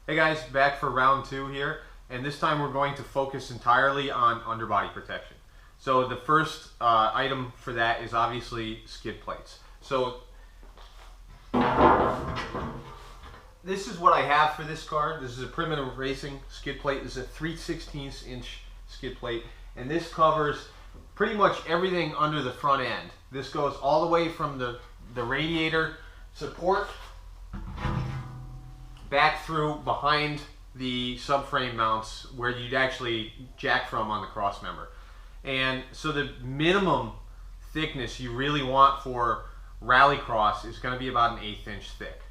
Hey guys, back for round 2 here, and this time we're going to focus entirely on underbody protection. So the first item for that is obviously skid plates. So this is what I have for this car. This is a Primitive Racing skid plate. This is a 3/16 inch skid plate, and this covers pretty much everything under the front end. This goes all the way from the radiator support back through behind the subframe mounts where you'd actually jack from on the cross member. And so the minimum thickness you really want for Rallycross is going to be about an 1/8 inch thick.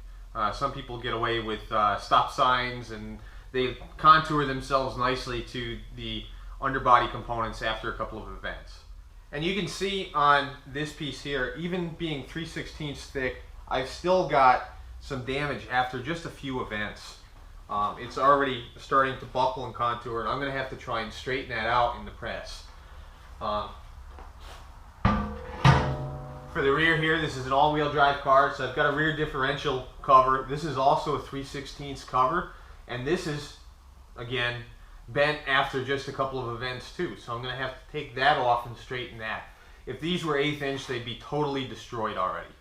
Some people get away with stop signs and they contour themselves nicely to the underbody components after a couple of events. And you can see on this piece here, even being 3/16 thick, I've still got some damage after just a few events. It's already starting to buckle and contour, and I'm going to have to try and straighten that out in the press. For the rear here, this is an all-wheel drive car, so I've got a rear differential cover. This is also a 3/16 cover, and this is, again, bent after just a couple of events too, so I'm going to have to take that off and straighten that. If these were 1/8 inch, they'd be totally destroyed already.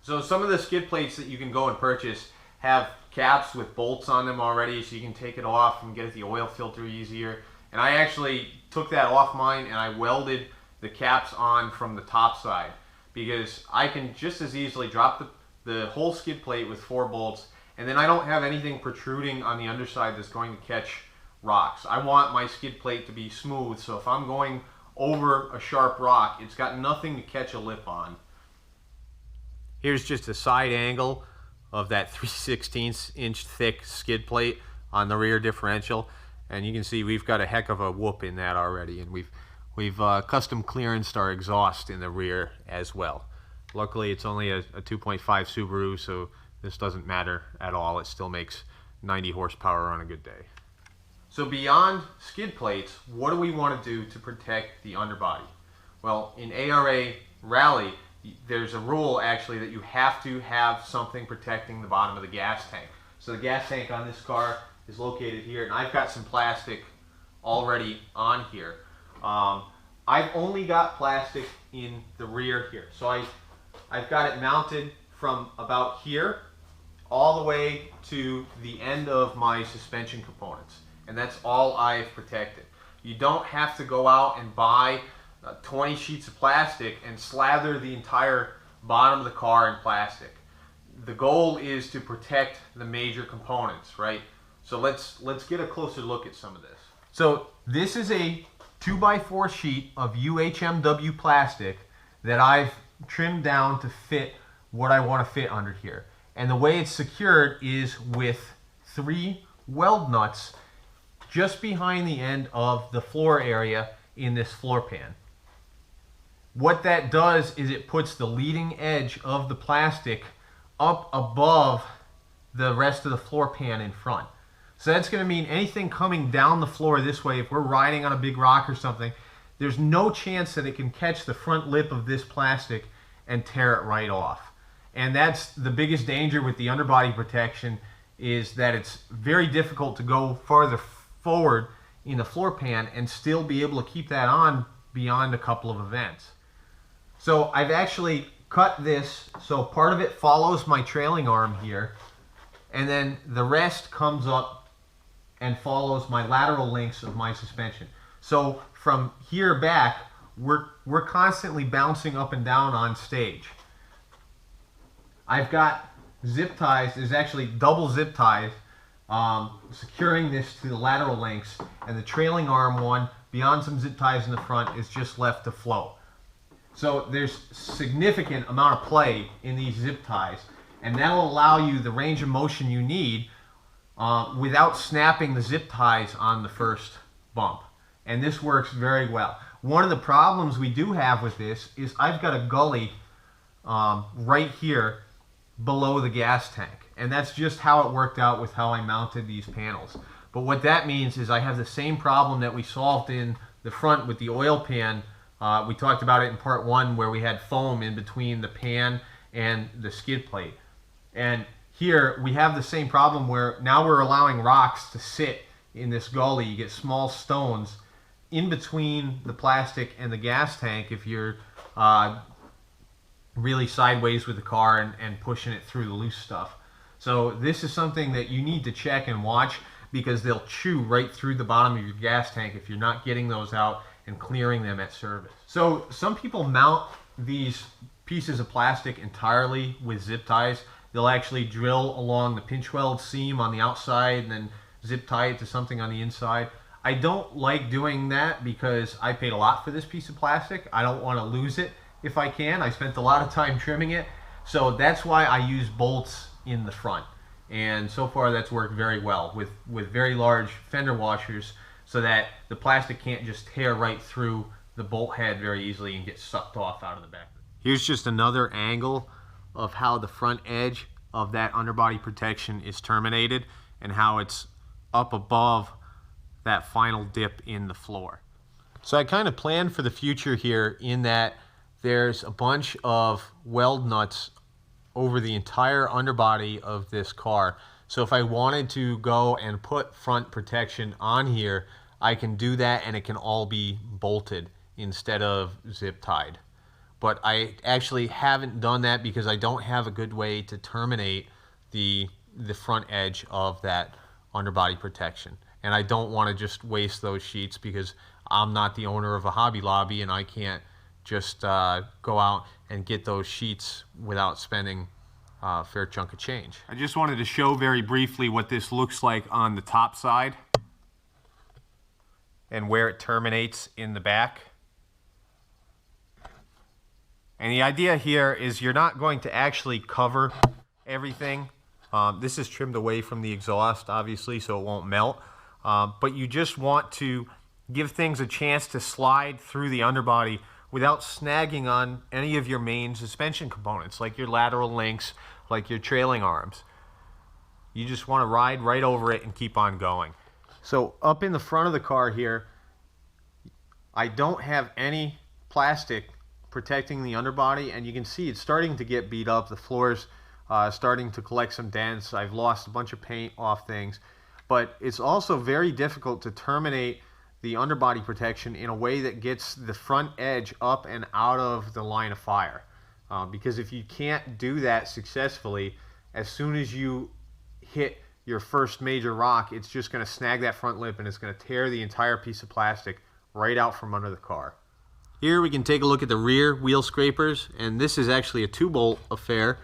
So some of the skid plates that you can go and purchase have caps with bolts on them already, so you can take it off and get the oil filter easier. And I actually took that off mine and I welded the caps on from the top side, because I can just as easily drop the whole skid plate with 4 bolts, and then I don't have anything protruding on the underside that's going to catch rocks. I want my skid plate to be smooth, so if I'm going over a sharp rock, it's got nothing to catch a lip on. Here's just a side angle of that 3/16 inch thick skid plate on the rear differential, and you can see we've got a heck of a whoop in that already, and we've custom clearanced our exhaust in the rear as well. Luckily it's only a 2.5 Subaru, so this doesn't matter at all. It still makes 90 horsepower on a good day. So beyond skid plates, what do we want to do to protect the underbody? Well, in ARA Rally, there's a rule actually that you have to have something protecting the bottom of the gas tank. So the gas tank on this car is located here, and I've got some plastic already on here. I've only got plastic in the rear here. So I've got it mounted from about here all the way to the end of my suspension components. And that's all I've protected. You don't have to go out and buy 20 sheets of plastic and slather the entire bottom of the car in plastic. The goal is to protect the major components, right? So let's get a closer look at some of this. So this is a 2x4 sheet of UHMW plastic that I've trimmed down to fit what I want to fit under here. And the way it's secured is with 3 weld nuts just behind the end of the floor area in this floor pan. What that does is it puts the leading edge of the plastic up above the rest of the floor pan in front. So that's going to mean anything coming down the floor this way, if we're riding on a big rock or something, there's no chance that it can catch the front lip of this plastic and tear it right off. And that's the biggest danger with the underbody protection, is that it's very difficult to go farther forward in the floor pan and still be able to keep that on beyond a couple of events. So I've actually cut this so part of it follows my trailing arm here, and then the rest comes up and follows my lateral links of my suspension. So from here back, we're constantly bouncing up and down on stage. I've got zip ties. There's actually double zip ties securing this to the lateral links, and the trailing arm one, beyond some zip ties in the front, is just left to float. So there's significant amount of play in these zip ties, and that'll allow you the range of motion you need without snapping the zip ties on the first bump. And this works very well. One of the problems we do have with this is I've got a gully right here below the gas tank, and that's just how it worked out with how I mounted these panels. But what that means is I have the same problem that we solved in the front with the oil pan. We talked about it in part 1, where we had foam in between the pan and the skid plate. And here we have the same problem where now we're allowing rocks to sit in this gully. You get small stones in between the plastic and the gas tank if you're really sideways with the car and pushing it through the loose stuff. So this is something that you need to check and watch, because they'll chew right through the bottom of your gas tank if you're not getting those out and clearing them at service. So some people mount these pieces of plastic entirely with zip ties. They'll actually drill along the pinch weld seam on the outside and then zip tie it to something on the inside. I don't like doing that because I paid a lot for this piece of plastic. I don't want to lose it if I can. I spent a lot of time trimming it. So that's why I use bolts in the front. And so far that's worked very well with very large fender washers, so that the plastic can't just tear right through the bolt head very easily and get sucked off out of the back. Here's just another angle of how the front edge of that underbody protection is terminated and how it's up above that final dip in the floor. So I kind of planned for the future here in that there's a bunch of weld nuts over the entire underbody of this car. So if I wanted to go and put front protection on here, I can do that and it can all be bolted instead of zip tied. But I actually haven't done that because I don't have a good way to terminate the front edge of that underbody protection. And I don't want to just waste those sheets because I'm not the owner of a Hobby Lobby and I can't just go out and get those sheets without spending a fair chunk of change. I just wanted to show very briefly what this looks like on the top side and where it terminates in the back. And the idea here is you're not going to actually cover everything. This is trimmed away from the exhaust, obviously, so it won't melt. But you just want to give things a chance to slide through the underbody without snagging on any of your main suspension components, like your lateral links, like your trailing arms. You just want to ride right over it and keep on going. So up in the front of the car here, I don't have any plastic protecting the underbody, and you can see it's starting to get beat up. The floor's starting to collect some dents. I've lost a bunch of paint off things. But it's also very difficult to terminate the underbody protection in a way that gets the front edge up and out of the line of fire. Because if you can't do that successfully, as soon as you hit your first major rock, it's just going to snag that front lip and it's going to tear the entire piece of plastic right out from under the car. Here we can take a look at the rear wheel scrapers, and this is actually a 2-bolt affair,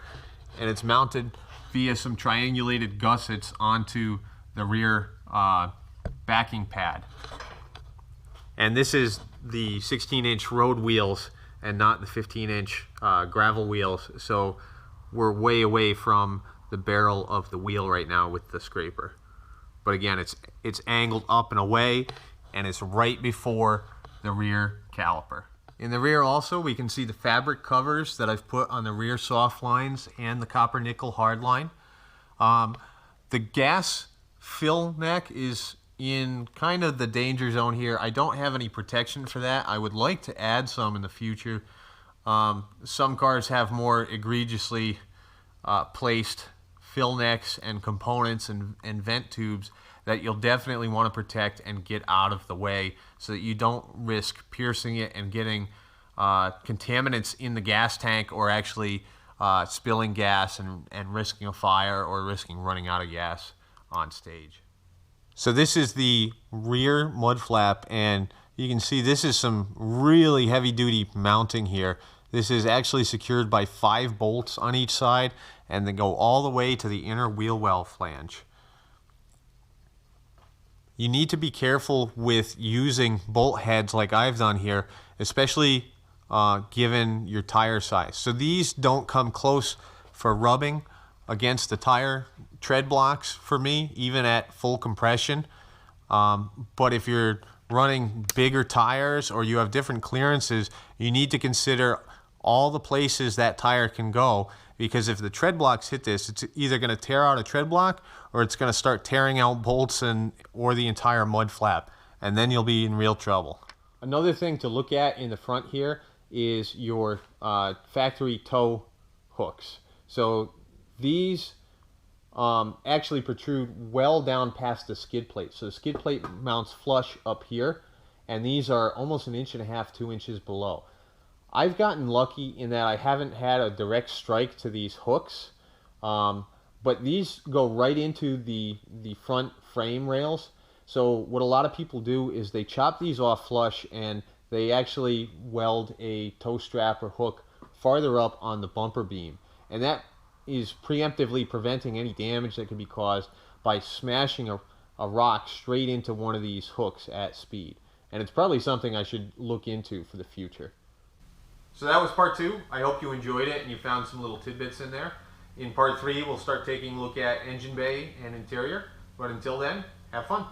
and it's mounted via some triangulated gussets onto the rear backing pad. And this is the 16-inch road wheels and not the 15-inch gravel wheels, so we're way away from the barrel of the wheel right now with the scraper. But again, it's angled up and away, and it's right before the rear caliper. In the rear also, we can see the fabric covers that I've put on the rear soft lines and the copper nickel hard line. The gas fill neck is in kind of the danger zone here. I don't have any protection for that. I would like to add some in the future. Some cars have more egregiously placed fill necks and components and vent tubes that you'll definitely want to protect and get out of the way so that you don't risk piercing it and getting contaminants in the gas tank, or actually spilling gas and risking a fire or risking running out of gas on stage. So this is the rear mud flap, and you can see this is some really heavy duty mounting here. This is actually secured by 5 bolts on each side, and they go all the way to the inner wheel well flange. You need to be careful with using bolt heads like I've done here, especially given your tire size. So these don't come close for rubbing against the tire tread blocks for me, even at full compression. But if you're running bigger tires or you have different clearances, you need to consider all the places that tire can go, because if the tread blocks hit this, it's either going to tear out a tread block or it's going to start tearing out bolts or the entire mud flap, and then you'll be in real trouble. Another thing to look at in the front here is your factory toe hooks. So these actually protrude well down past the skid plate. So the skid plate mounts flush up here, and these are almost 1.5 inches, 2 inches below. I've gotten lucky in that I haven't had a direct strike to these hooks, but these go right into the front frame rails. So what a lot of people do is they chop these off flush, and they actually weld a toe strap or hook farther up on the bumper beam, and that is preemptively preventing any damage that could be caused by smashing a rock straight into one of these hooks at speed. And it's probably something I should look into for the future. So that was part 2. I hope you enjoyed it and you found some little tidbits in there. In part 3, we'll start taking a look at engine bay and interior. But until then, have fun.